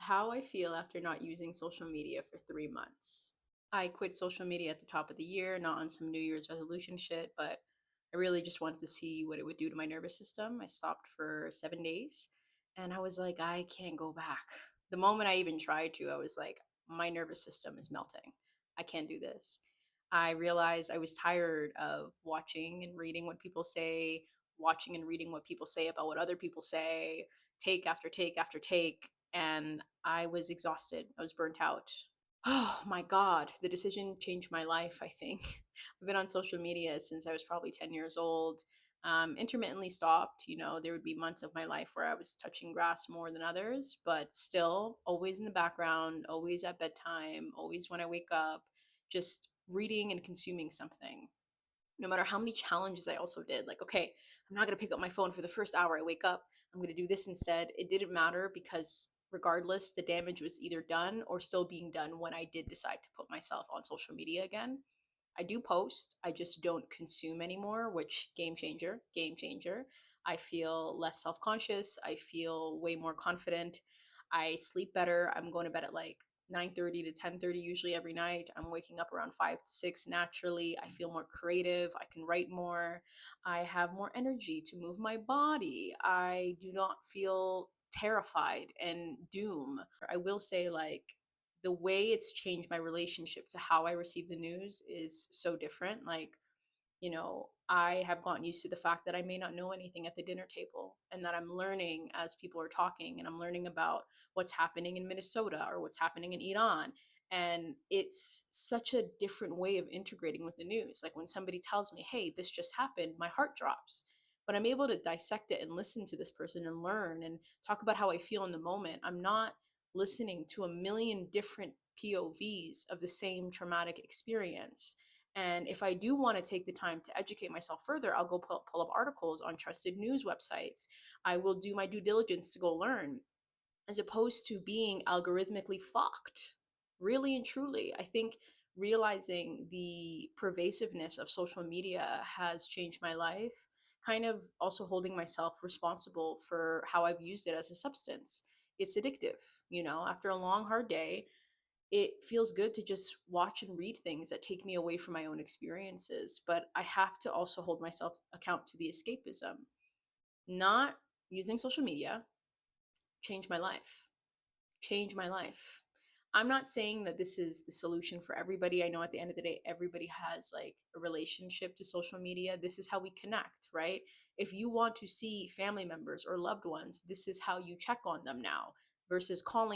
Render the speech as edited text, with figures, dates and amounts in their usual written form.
How I feel after not using social media for 3 months. I quit social media at the top of the year, not on some New Year's resolution shit, but I really just wanted to see what it would do to my nervous system. I stopped for 7 days and I was like, I can't go back. The moment I even tried to, I was like, my nervous system is melting. I can't do this. I realized I was tired of watching and reading what people say, watching and reading what people say about what other people say, take after take after take, and I was exhausted. I was burnt out. Oh my God, the decision changed my life, I think. I've been on social media since I was probably 10 years old. Intermittently stopped. There would be months of my life where I was touching grass more than others, but still always in the background, always at bedtime, always when I wake up, just reading and consuming something. No matter how many challenges I also did, like, okay, I'm not going to pick up my phone for the first hour I wake up. I'm going to do this instead. It didn't matter because regardless, the damage was either done or still being done when I did decide to put myself on social media again. I do post, I just don't consume anymore, which game changer, game changer. I feel less self conscious. I feel way more confident. I sleep better. I'm going to bed at like 9:30 to 10:30 usually every night. I'm waking up around 5 to 6 naturally. I feel more creative. I can write more. I have more energy to move my body. I do not feel terrified and doom. I will say, like, the way it's changed my relationship to how I receive the news is so different. Like, I have gotten used to the fact that I may not know anything at the dinner table and that I'm learning as people are talking and I'm learning about what's happening in Minnesota or what's happening in Iran. And it's such a different way of integrating with the news. Like when somebody tells me, hey, this just happened, my heart drops. But I'm able to dissect it and listen to this person and learn and talk about how I feel in the moment. I'm not listening to a million different POVs of the same traumatic experience. And if I do want to take the time to educate myself further, I'll go pull up articles on trusted news websites. I will do my due diligence to go learn, as opposed to being algorithmically fucked. Really and truly, I think realizing the pervasiveness of social media has changed my life, kind of also holding myself responsible for how I've used it as a substance. It's addictive, after a long, hard day, it feels good to just watch and read things that take me away from my own experiences. But I have to also hold myself account to the escapism. Not using social media changed my life. Change my life. I'm not saying that this is the solution for everybody. I know at the end of the day, everybody has like a relationship to social media. This is how we connect, right? If you want to see family members or loved ones, this is how you check on them now versus calling